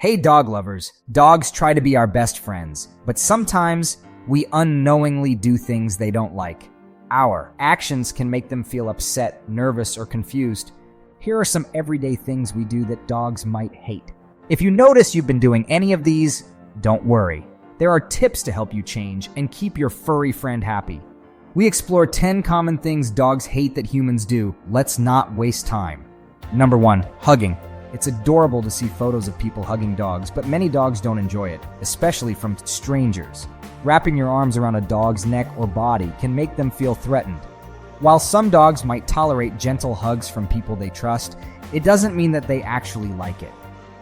Hey dog lovers, dogs try to be our best friends, but sometimes we unknowingly do things they don't like. Our actions can make them feel upset, nervous, or confused. Here are some everyday things we do that dogs might hate. If you notice you've been doing any of these, don't worry. There are tips to help you change and keep your furry friend happy. We explore 10 common things dogs hate that humans do. Let's not waste time. Number 1, hugging. It's adorable to see photos of people hugging dogs, but many dogs don't enjoy it, especially from strangers. Wrapping your arms around a dog's neck or body can make them feel threatened. While some dogs might tolerate gentle hugs from people they trust, it doesn't mean that they actually like it.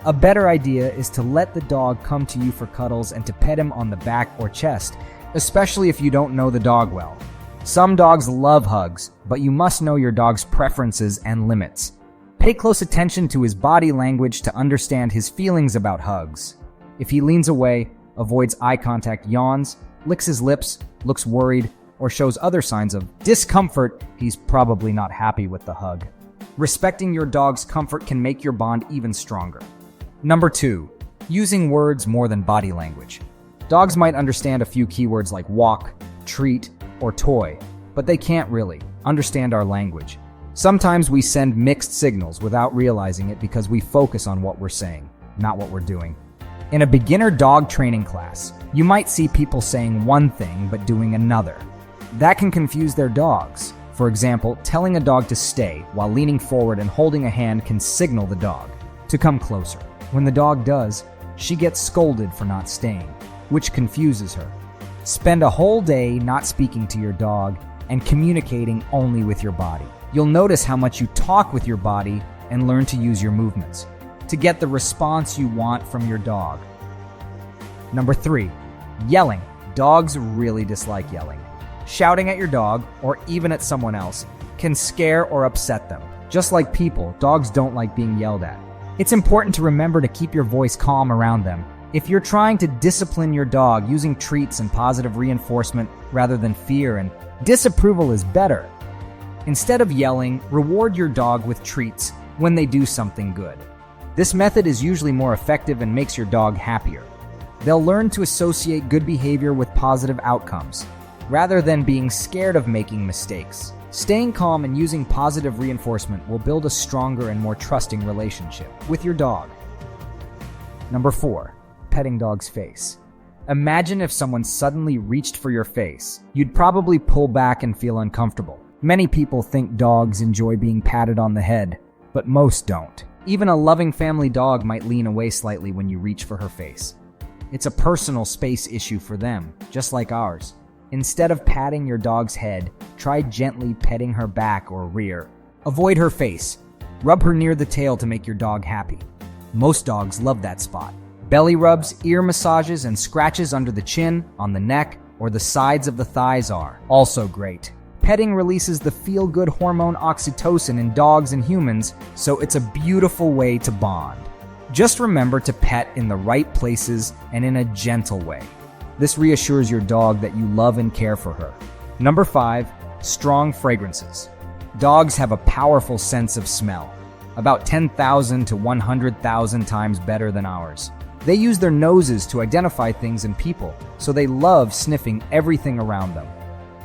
A better idea is to let the dog come to you for cuddles and to pet him on the back or chest, especially if you don't know the dog well. Some dogs love hugs, but you must know your dog's preferences and limits. Pay close attention to his body language to understand his feelings about hugs. If he leans away, avoids eye contact, yawns, licks his lips, looks worried, or shows other signs of discomfort, he's probably not happy with the hug. Respecting your dog's comfort can make your bond even stronger. Number 2, using words more than body language. Dogs might understand a few keywords like walk, treat, or toy, but they can't really understand our language. Sometimes we send mixed signals without realizing it because we focus on what we're saying, not what we're doing. In a beginner dog training class, you might see people saying one thing but doing another. That can confuse their dogs. For example, telling a dog to stay while leaning forward and holding a hand can signal the dog to come closer. When the dog does, she gets scolded for not staying, which confuses her. Spend a whole day not speaking to your dog and communicating only with your body. You'll notice how much you talk with your body and learn to use your movements to get the response you want from your dog. Number 3, yelling. Dogs really dislike yelling. Shouting at your dog, or even at someone else, can scare or upset them. Just like people, dogs don't like being yelled at. It's important to remember to keep your voice calm around them. If you're trying to discipline your dog using treats and positive reinforcement rather than fear and disapproval is better. Instead of yelling, reward your dog with treats when they do something good. This method is usually more effective and makes your dog happier. They'll learn to associate good behavior with positive outcomes, rather than being scared of making mistakes. Staying calm and using positive reinforcement will build a stronger and more trusting relationship with your dog. Number 4, petting dog's face. Imagine if someone suddenly reached for your face. You'd probably pull back and feel uncomfortable. Many people think dogs enjoy being patted on the head, but most don't. Even a loving family dog might lean away slightly when you reach for her face. It's a personal space issue for them, just like ours. Instead of patting your dog's head, try gently petting her back or rear. Avoid her face. Rub her near the tail to make your dog happy. Most dogs love that spot. Belly rubs, ear massages, and scratches under the chin, on the neck, or the sides of the thighs are also great. Petting releases the feel-good hormone oxytocin in dogs and humans, so it's a beautiful way to bond. Just remember to pet in the right places and in a gentle way. This reassures your dog that you love and care for her. Number 5, strong fragrances. Dogs have a powerful sense of smell, about 10,000 to 100,000 times better than ours. They use their noses to identify things and people, so they love sniffing everything around them.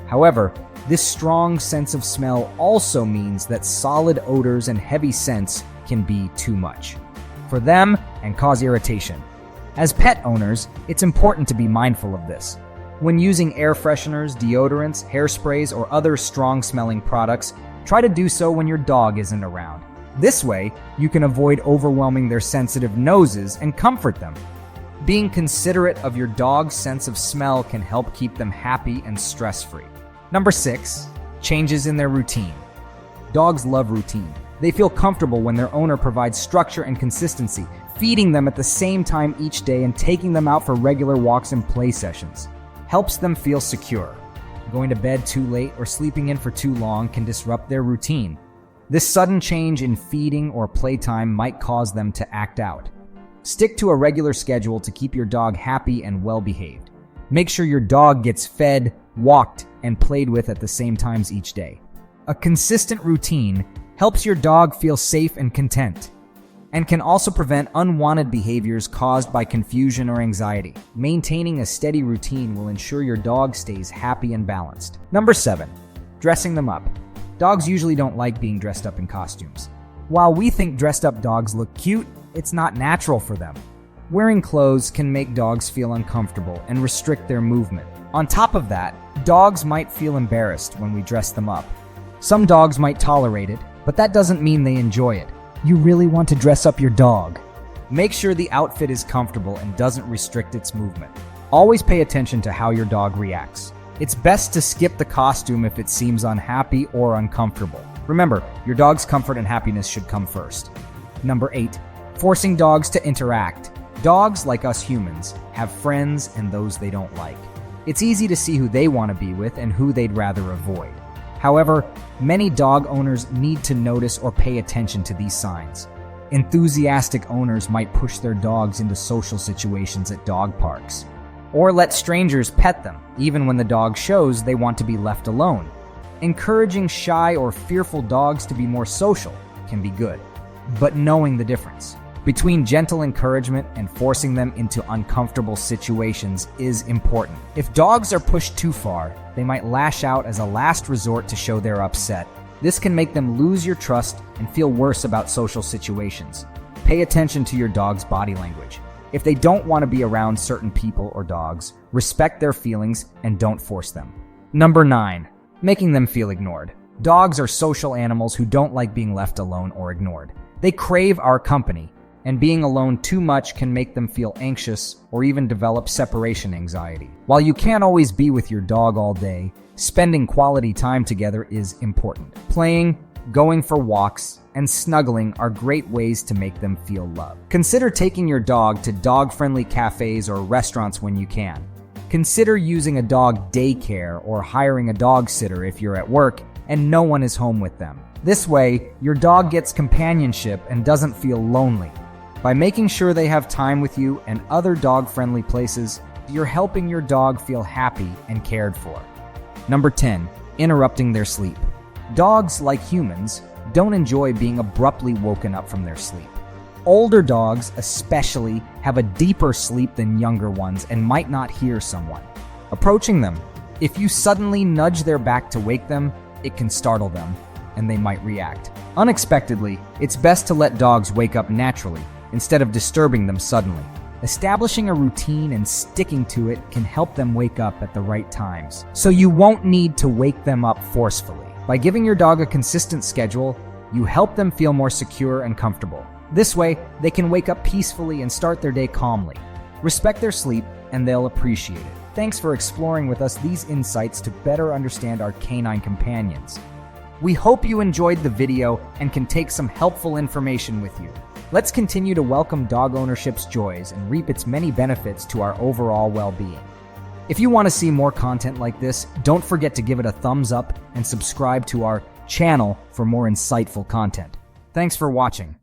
However, this strong sense of smell also means that solid odors and heavy scents can be too much for them and cause irritation. As pet owners, it's important to be mindful of this. When using air fresheners, deodorants, hairsprays, or other strong-smelling products, try to do so when your dog isn't around. This way, you can avoid overwhelming their sensitive noses and comfort them. Being considerate of your dog's sense of smell can help keep them happy and stress-free. Number 6, changes in their routine. Dogs love routine. They feel comfortable when their owner provides structure and consistency, feeding them at the same time each day and taking them out for regular walks and play sessions. Helps them feel secure. Going to bed too late or sleeping in for too long can disrupt their routine. This sudden change in feeding or playtime might cause them to act out. Stick to a regular schedule to keep your dog happy and well-behaved. Make sure your dog gets fed, walked, and played with at the same times each day. A consistent routine helps your dog feel safe and content. and can also prevent unwanted behaviors caused by confusion or anxiety. Maintaining a steady routine will ensure your dog stays happy and balanced. Number 7. Dressing them up. Dogs usually don't like being dressed up in costumes. While we think dressed up dogs look cute, it's not natural for them. Wearing clothes can make dogs feel uncomfortable and restrict their movement. On top of that, dogs might feel embarrassed when we dress them up. Some dogs might tolerate it, but that doesn't mean they enjoy it. You really want to dress up your dog. Make sure the outfit is comfortable and doesn't restrict its movement. Always pay attention to how your dog reacts. It's best to skip the costume if it seems unhappy or uncomfortable. Remember, your dog's comfort and happiness should come first. Number 8. Forcing dogs to interact. Dogs, like us humans, have friends and those they don't like. It's easy to see who they want to be with and who they'd rather avoid. However, many dog owners need to notice or pay attention to these signs. Enthusiastic owners might push their dogs into social situations at dog parks, or let strangers pet them, even when the dog shows they want to be left alone. Encouraging shy or fearful dogs to be more social can be good, but knowing the difference between gentle encouragement and forcing them into uncomfortable situations is important. If dogs are pushed too far, they might lash out as a last resort to show they're upset. This can make them lose your trust and feel worse about social situations. Pay attention to your dog's body language. If they don't want to be around certain people or dogs, respect their feelings and don't force them. Number 9. Making them feel ignored. Dogs are social animals who don't like being left alone or ignored. They crave our company, and being alone too much can make them feel anxious or even develop separation anxiety. While you can't always be with your dog all day, spending quality time together is important. Playing, going for walks, and snuggling are great ways to make them feel loved. Consider taking your dog to dog-friendly cafes or restaurants when you can. Consider using a dog daycare or hiring a dog sitter if you're at work and no one is home with them. This way, your dog gets companionship and doesn't feel lonely. By making sure they have time with you and other dog-friendly places, you're helping your dog feel happy and cared for. Number 10. Interrupting their sleep. Dogs, like humans, don't enjoy being abruptly woken up from their sleep. Older dogs, especially, have a deeper sleep than younger ones and might not hear someone approaching them. If you suddenly nudge their back to wake them, it can startle them, and they might react unexpectedly. It's best to let dogs wake up naturally instead of disturbing them suddenly. Establishing a routine and sticking to it can help them wake up at the right times, so you won't need to wake them up forcefully. By giving your dog a consistent schedule, you help them feel more secure and comfortable. This way, they can wake up peacefully and start their day calmly. Respect their sleep, and they'll appreciate it. Thanks for exploring with us these insights to better understand our canine companions. We hope you enjoyed the video and can take some helpful information with you. Let's continue to welcome dog ownership's joys and reap its many benefits to our overall well-being. If you want to see more content like this, don't forget to give it a thumbs up and subscribe to our channel for more insightful content. Thanks for watching.